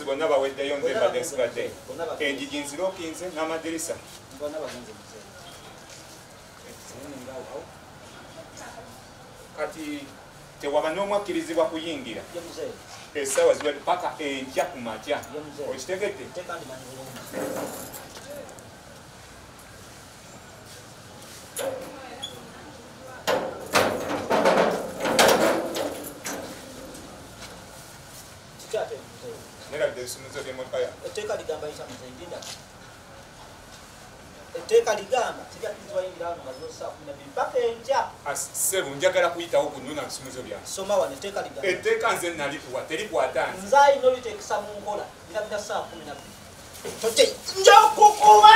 abakozi bonna baweddeyo nze mbadde nsigadde engigi nzirookinze n'amadirisa kati tewaba n'omwakkirizibwa kuyingira essaawa ziwedde paka enkya ku makya okitegedde neradde ebisumuzo by'emmotoka yange etteeka ligamba ikyamuzeyinda etteeka ligamba kijakkizibwa yingira wano nga zosaa 12 paka enkya sebu njagala kuyitawo kununa bisumuzo byange soma wano etteeka ligamba etteeka nze nalikuwa terikwata nze nze ayina oliteekesa mu nkola birabira saa 12 njokukuba